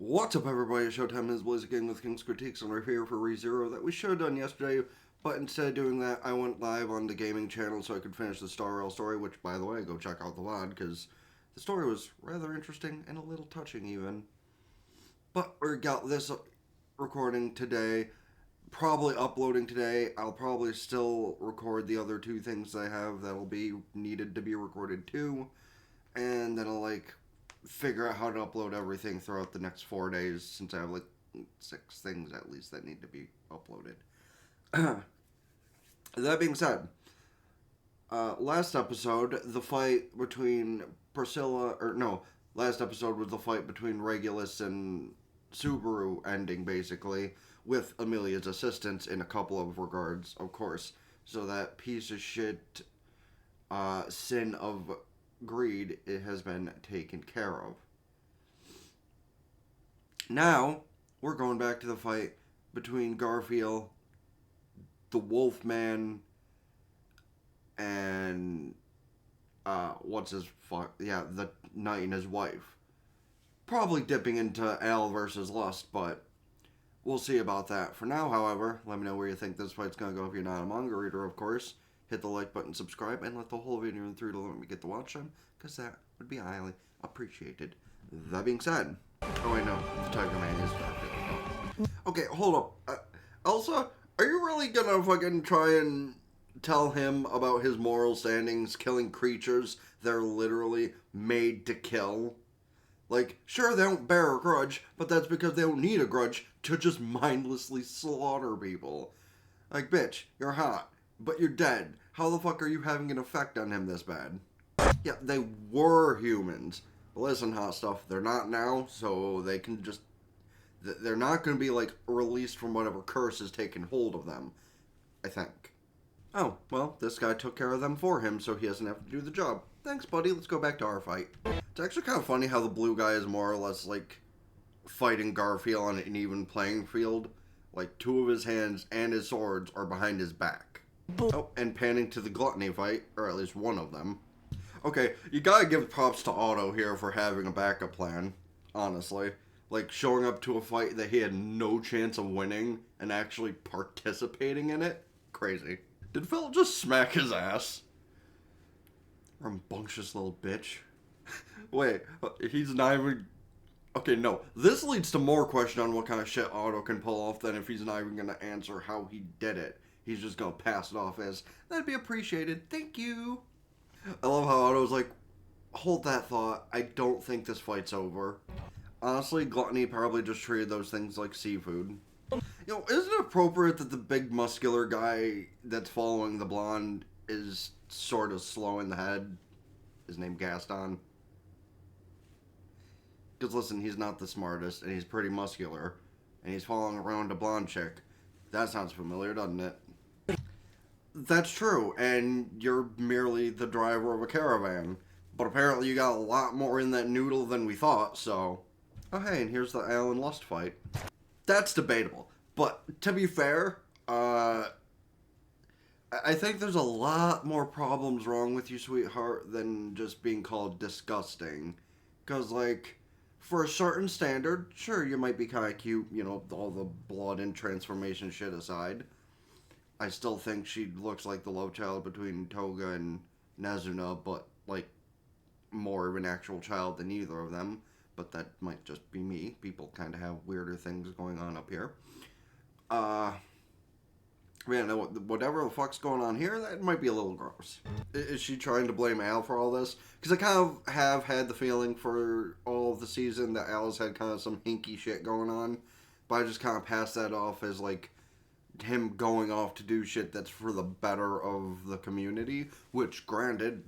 What's up, everybody? Showtime is Blaze again with King's Critiques, and we're here for ReZero that we should have done yesterday, but instead of doing that, I went live on the gaming channel so I could finish the Star Rail story, which, by the way, go check out the VOD, because the story was rather interesting and a little touching, even. But we got this recording today, probably uploading today. I'll probably still record the other two things I have that'll be needed to be recorded too, and then I'll, figure out how to upload everything throughout the next 4 days, since I have 6 things at least that need to be uploaded. That being said, last episode, the fight between last episode was the fight between Regulus and Subaru ending, basically, with Amelia's assistance in a couple of regards, of course. So that piece of shit sin of greed, it has been taken care of. Now we're going back to the fight between Garfiel, the Wolfman, and the knight and his wife. Probably dipping into Al versus Lust, but we'll see about that. For now, however, let me know where you think this fight's gonna go if you're not a manga reader, of course. Hit the like button, subscribe, and let the whole video run through to let me get the watch time, because that would be highly appreciated. That being said, oh wait, no, the Tiger Man is Garfield. Okay, hold up. Elsa, are you really gonna fucking try and tell him about his moral standings, killing creatures they're literally made to kill? Sure, they don't bear a grudge, but that's because they don't need a grudge to just mindlessly slaughter people. Bitch, you're hot, but you're dead. How the fuck are you having an effect on him this bad? Yeah, they were humans. But listen, hot stuff, they're not now, so they can just... They're not going to be, released from whatever curse has taken hold of them, I think. Oh, well, this guy took care of them for him, so he doesn't have to do the job. Thanks, buddy, let's go back to our fight. It's actually kind of funny how the blue guy is more or less, fighting Garfield on an even playing field. 2 of his hands and his swords are behind his back. Oh, and panning to the gluttony fight, or at least one of them. Okay, you gotta give props to Otto here for having a backup plan, honestly. Showing up to a fight that he had no chance of winning and actually participating in it? Crazy. Did Phil just smack his ass? Rambunctious little bitch. Wait, he's not even... Okay, no. This leads to more question on what kind of shit Otto can pull off than if he's not even gonna answer how he did it. He's just gonna pass it off as, that'd be appreciated, thank you. I love how Otto's like, hold that thought, I don't think this fight's over. Honestly, Gluttony probably just treated those things like seafood. Isn't it appropriate that the big muscular guy that's following the blonde is sort of slow in the head? His name Gaston. Because listen, he's not the smartest, and he's pretty muscular, and he's following around a blonde chick. That sounds familiar, doesn't it? That's true, and you're merely the driver of a caravan. But apparently you got a lot more in that noodle than we thought, so... Oh hey, and here's the Al and Lust fight. That's debatable. But, to be fair, I think there's a lot more problems wrong with you, sweetheart, than just being called disgusting. Because, for a certain standard, sure, you might be kind of cute, all the blood and transformation shit aside. I still think she looks like the love child between Toga and Nezuna, but, more of an actual child than either of them. But that might just be me. People kind of have weirder things going on up here. Man, whatever the fuck's going on here, that might be a little gross. Is she trying to blame Al for all this? Because I kind of have had the feeling for all of the season that Al's had kind of some hinky shit going on. But I just kind of passed that off as, him going off to do shit that's for the better of the community. Which, granted,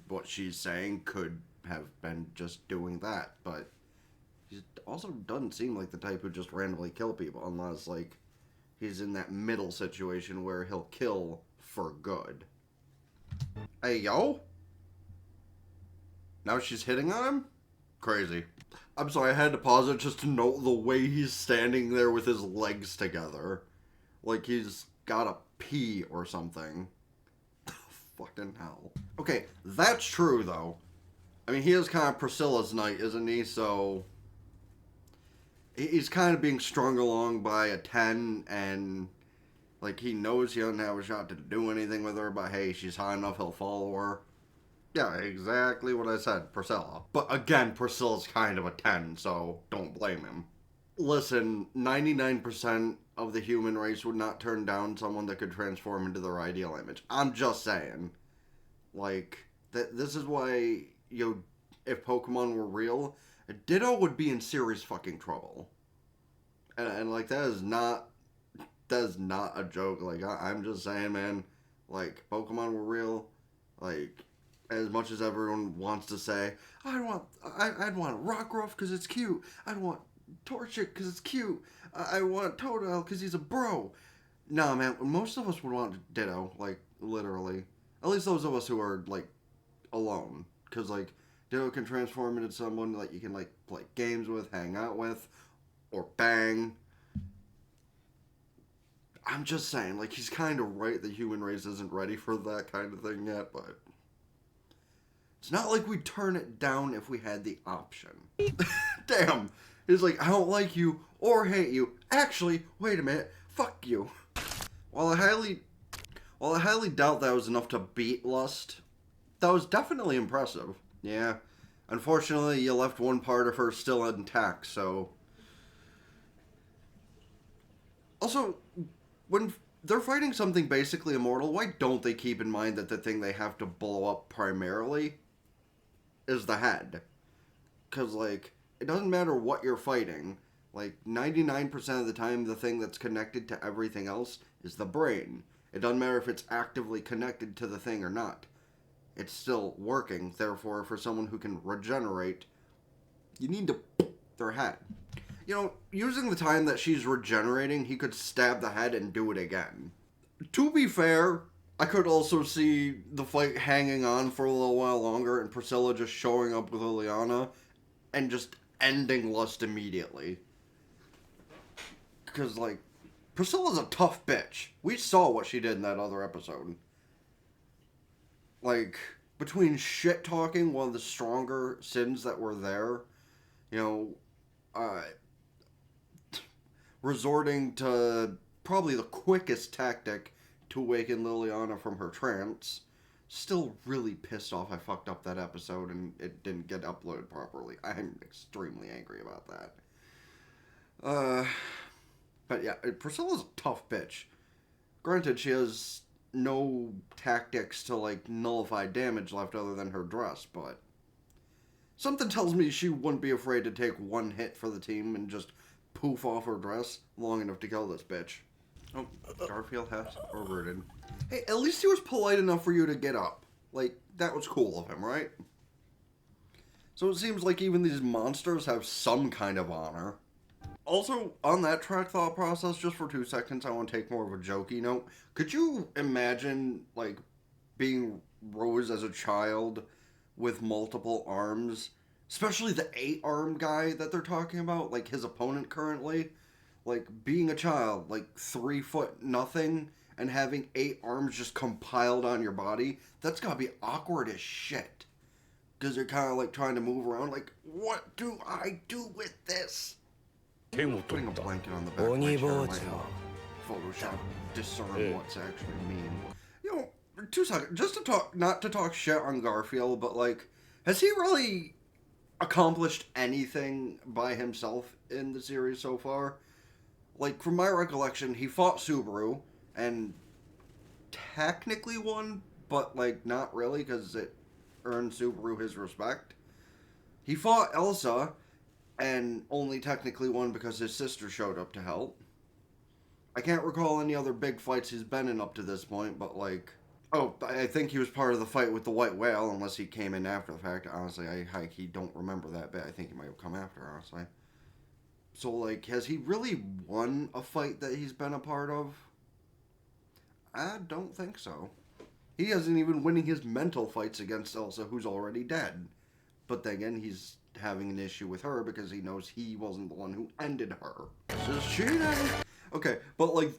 what she's saying could have been just doing that. But he also doesn't seem like the type who just randomly kill people. Unless, he's in that middle situation where he'll kill for good. Hey, yo? Now she's hitting on him? Crazy. I'm sorry, I had to pause it just to note the way he's standing there with his legs together. Like he's gotta pee or something. Fucking hell. Okay, that's true, though. I mean, he is kind of Priscilla's knight, isn't he? So... he's kind of being strung along by a 10, and like he knows he doesn't have a shot to do anything with her, but hey, she's high enough, he'll follow her. Yeah, exactly what I said, Priscilla. But again, Priscilla's kind of a 10, so don't blame him. Listen, 99% of the human race would not turn down someone that could transform into their ideal image. I'm just saying. Like, this is why, if Pokemon were real, Ditto would be in serious fucking trouble. And like, that is not a joke. Like, I'm just saying, man, like, Pokemon were real, like, as much as everyone wants to say, I'd want Rockruff because it's cute. I'd want Torchic because it's cute. I want Totodile because he's a bro. Nah, man, most of us would want Ditto, like, literally. At least those of us who are, like, alone. Because, like, Ditto can transform into someone that you can, like, play games with, hang out with, or bang. I'm just saying, like, he's kind of right. The human race isn't ready for that kind of thing yet, but it's not like we'd turn it down if we had the option. Damn. He's like, I don't like you or hate you. Actually, wait a minute. Fuck you. While I highly doubt that was enough to beat Lust, that was definitely impressive. Yeah. Unfortunately, you left one part of her still intact, so. Also, when they're fighting something basically immortal, why don't they keep in mind that the thing they have to blow up primarily is the head? Because, like, it doesn't matter what you're fighting. Like, 99% of the time, the thing that's connected to everything else is the brain. It doesn't matter if it's actively connected to the thing or not. It's still working. Therefore, for someone who can regenerate, you need to their head. Using the time that she's regenerating, he could stab the head and do it again. To be fair, I could also see the fight hanging on for a little while longer and Priscilla just showing up with Liliana and just ending Lust immediately. Because, like, Priscilla's a tough bitch. We saw what she did in that other episode. Like, between shit-talking one of the stronger sins that were there, resorting to probably the quickest tactic to awaken Liliana from her trance. Still really pissed off I fucked up that episode and it didn't get uploaded properly. I'm extremely angry about that. But yeah, Priscilla's a tough bitch. Granted, she has no tactics to, like, nullify damage left other than her dress, but something tells me she wouldn't be afraid to take one hit for the team and just poof off her dress long enough to kill this bitch. Oh, Garfiel has overrooted. Hey, at least he was polite enough for you to get up. Like, that was cool of him, right? So it seems like even these monsters have some kind of honor. Also, on that track thought process, just for 2 seconds, I want to take more of a jokey note. Could you imagine, like, being Rose as a child with multiple arms? Especially the 8-arm guy that they're talking about, like his opponent currently. Like, being a child, like 3 foot nothing, and having 8 arms just compiled on your body, that's gotta be awkward as shit. Because you're kind of like trying to move around, like, what do I do with this? Putting a blanket on the back of my chair might help Photoshop discern what's actually mean. 2 seconds, just to talk, not to talk shit on Garfield, but like, has he really accomplished anything by himself in the series so far? Like, from my recollection, he fought Subaru and technically won, but like not really because it earned Subaru his respect. He fought Elsa and only technically won because his sister showed up to help. I can't recall any other big fights he's been in up to this point, but like, oh, I think he was part of the fight with the white whale, unless he came in after the fact. Honestly, I don't remember that bit. I think he might have come after, honestly. So, like, has he really won a fight that he's been a part of? I don't think so. He isn't even winning his mental fights against Elsa, who's already dead. But then again, he's having an issue with her because he knows he wasn't the one who ended her. This is cheating! Okay, but, like,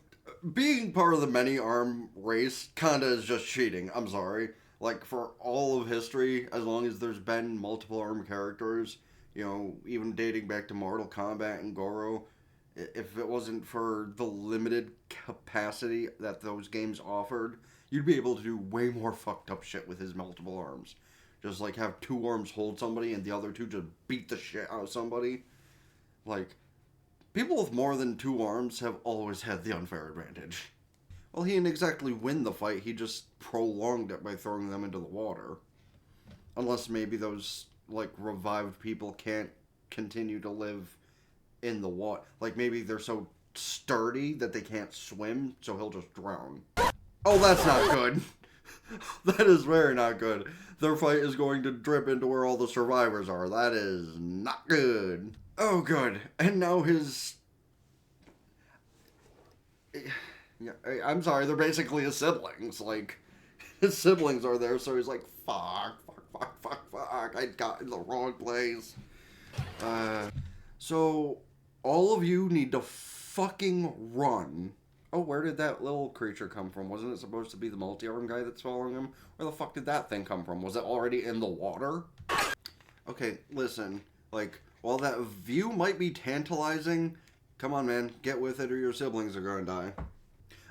being part of the many-arm race kinda is just cheating. I'm sorry. Like, for all of history, as long as there's been multiple arm characters, You know, even dating back to Mortal Kombat and Goro, if it wasn't for the limited capacity that those games offered, you'd be able to do way more fucked up shit with his multiple arms. Just like have two arms hold somebody and the other two just beat the shit out of somebody. Like, people with more than two arms have always had the unfair advantage. Well, he didn't exactly win the fight, he just prolonged it by throwing them into the water. Unless maybe those, like, revived people can't continue to live in the water. Like, maybe they're so sturdy that they can't swim, so he'll just drown. Oh, that's not good. That is very not good. Their fight is going to drip into where all the survivors are. That is not good. Oh, good. And now his... Yeah, I'm sorry, they're basically his siblings. Like, his siblings are there, so he's like, fuck, I got in the wrong place. So, all of you need to fucking run. Oh, where did that little creature come from? Wasn't it supposed to be the multi-arm guy that's following him? Where the fuck did that thing come from? Was it already in the water? Okay, listen. Like, while that view might be tantalizing, come on, man. Get with it or your siblings are gonna die.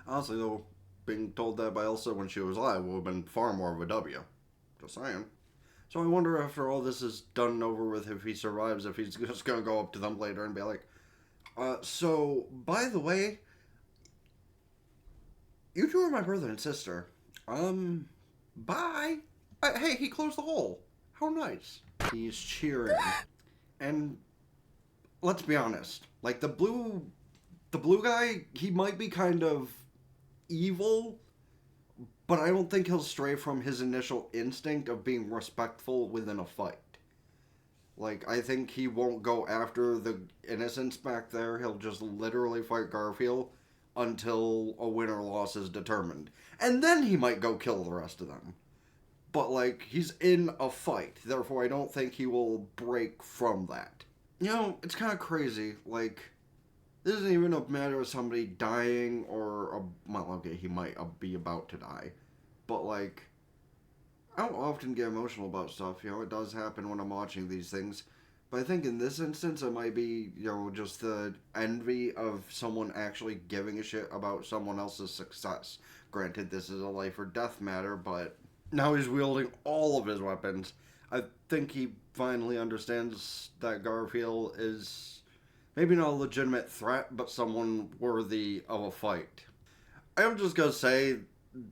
Honestly, though, being told that by Elsa when she was alive would have been far more of a W. Just saying. So I wonder after all this is done and over with, if he survives, if he's just gonna go up to them later and be like, so, by the way, you two are my brother and sister. Bye. Hey, he closed the hole. How nice. He's cheering. And let's be honest, like the blue guy, he might be kind of evil, but I don't think he'll stray from his initial instinct of being respectful within a fight. Like, I think he won't go after the innocents back there. He'll just literally fight Garfiel until a win or loss is determined. And then he might go kill the rest of them. But, like, he's in a fight. Therefore, I don't think he will break from that. You know, it's kind of crazy. Like, this isn't even a matter of somebody dying or... well, okay, he might be about to die. But, like... I don't often get emotional about stuff, you know, it does happen when I'm watching these things. But I think in this instance, it might be, you know, just the envy of someone actually giving a shit about someone else's success. Granted, this is a life or death matter, but now he's wielding all of his weapons. I think he finally understands that Garfiel is maybe not a legitimate threat, but someone worthy of a fight. I'm just gonna say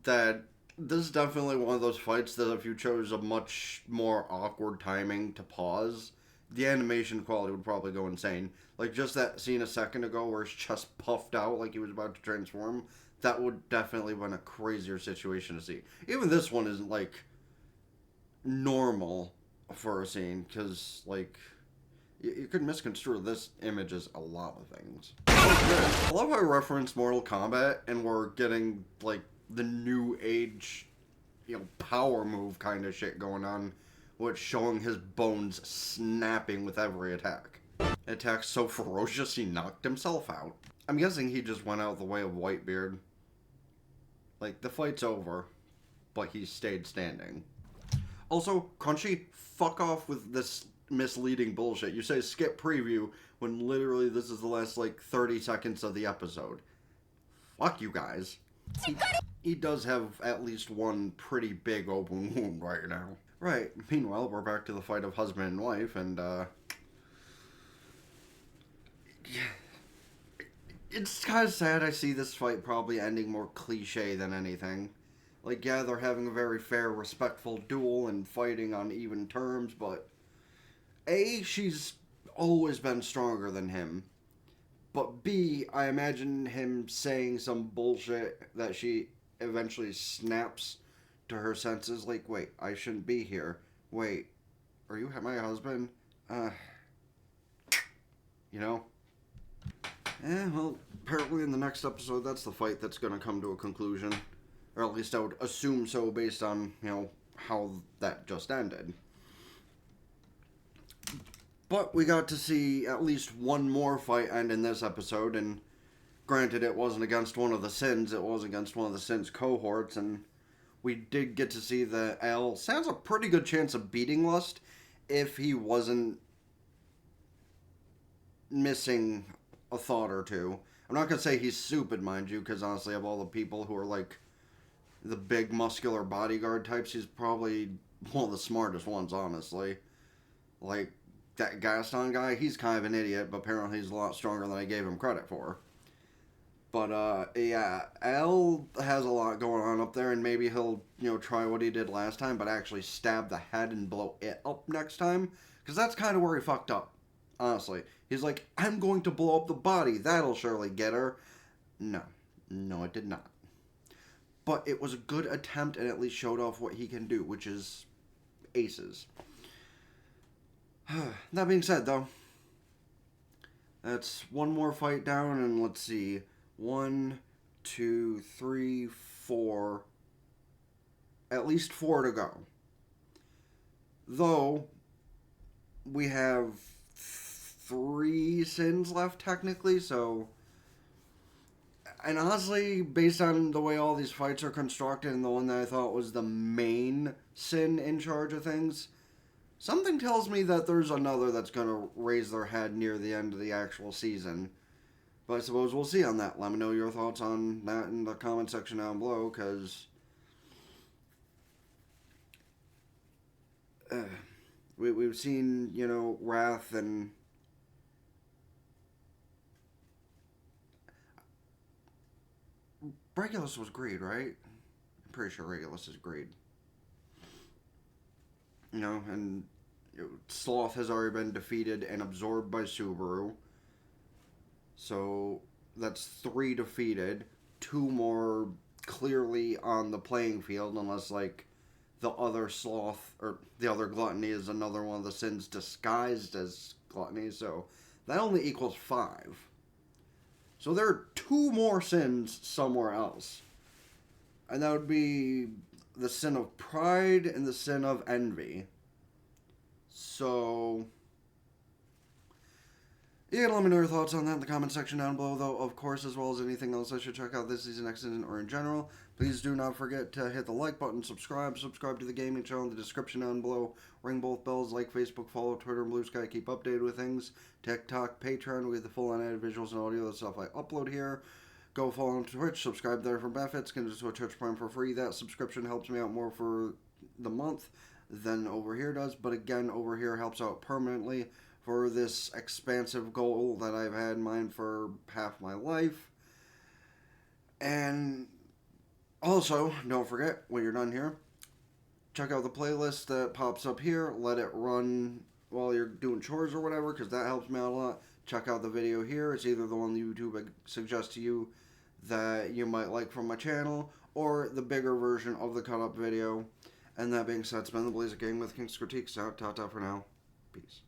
that this is definitely one of those fights that if you chose a much more awkward timing to pause, the animation quality would probably go insane. Like, just that scene a second ago where his chest puffed out like he was about to transform, that would definitely have been a crazier situation to see. Even this one isn't, like, normal for a scene, because, like, you could misconstrue this image as a lot of things. I love how I referenced Mortal Kombat, and we're getting, like, the new age, you know, power move kind of shit going on, which showing his bones snapping with every attack. Attack so ferocious he knocked himself out. I'm guessing he just went out the way of Whitebeard. Like, the fight's over, but he stayed standing. Also, Crunchy, fuck off with this misleading bullshit. You say skip preview when literally this is the last, like, 30 seconds of the episode. Fuck you guys. He does have at least one pretty big open wound right now. Right, meanwhile, we're back to the fight of husband and wife, and, it's kind of sad I see this fight probably ending more cliche than anything. Like, yeah, they're having a very fair, respectful duel and fighting on even terms, but... A, she's always been stronger than him. But B, I imagine him saying some bullshit that she eventually snaps to her senses. Like, wait, I shouldn't be here. Wait, are you my husband? You know? Well, apparently in the next episode, that's the fight that's going to come to a conclusion. Or at least I would assume so based on, you know, how that just ended. But we got to see at least one more fight end in this episode, and granted it wasn't against one of the Sins, it was against one of the Sins cohorts, and we did get to see that Al stands a pretty good chance of beating Lust if he wasn't missing a thought or two. I'm not gonna say he's stupid, mind you, because honestly, of all the people who are like the big muscular bodyguard types, he's probably one of the smartest ones, honestly. Like that Gaston guy, he's kind of an idiot, but apparently he's a lot stronger than I gave him credit for. But yeah, Al has a lot going on up there, and maybe he'll try what he did last time, but actually stab the head and blow it up next time, because that's kind of where he fucked up. Honestly, he's like, I'm going to blow up the body. That'll surely get her. No, no, it did not. But it was a good attempt, and at least showed off what he can do, which is aces. That being said, though, that's one more fight down, and let's see. 1, 2, 3, 4. At least 4 to go. Though, we have 3 sins left, technically, so... And honestly, based on the way all these fights are constructed, and the one that I thought was the main sin in charge of things, something tells me that there's another that's going to raise their head near the end of the actual season. But I suppose we'll see on that. Let me know your thoughts on that in the comment section down below, because we've seen, Wrath and... Regulus was Greed, right? I'm pretty sure Regulus is Greed. And Sloth has already been defeated and absorbed by Subaru. So that's 3 defeated. 2 more clearly on the playing field, unless like the other sloth or the other gluttony is another one of the sins disguised as gluttony. So that only equals 5. So there are 2 more sins somewhere else. And that would be the sin of pride and the sin of envy. So... you can let me know your thoughts on that in the comment section down below, though, of course, as well as anything else I should check out this season, next season, or in general. Please do not forget to hit the like button, subscribe to the gaming channel in the description down below, ring both bells, like Facebook, follow Twitter, and Blue Sky, keep updated with things, TikTok, Patreon, we get the full unedited visuals and audio, the stuff I upload here. Go follow on Twitch, subscribe there for benefits, get into a Twitch Prime for free. That subscription helps me out more for the month than over here does, but again, over here helps out permanently for this expansive goal that I've had in mind for half my life. And also, don't forget, when you're done here, check out the playlist that pops up here. Let it run while you're doing chores or whatever, because that helps me out a lot. Check out the video here. It's either the one YouTube suggests to you that you might like from my channel, or the bigger version of the cut-up video. And that being said, it's been the Blaze of Game with King's Critique. Out, ta-ta for now. Peace.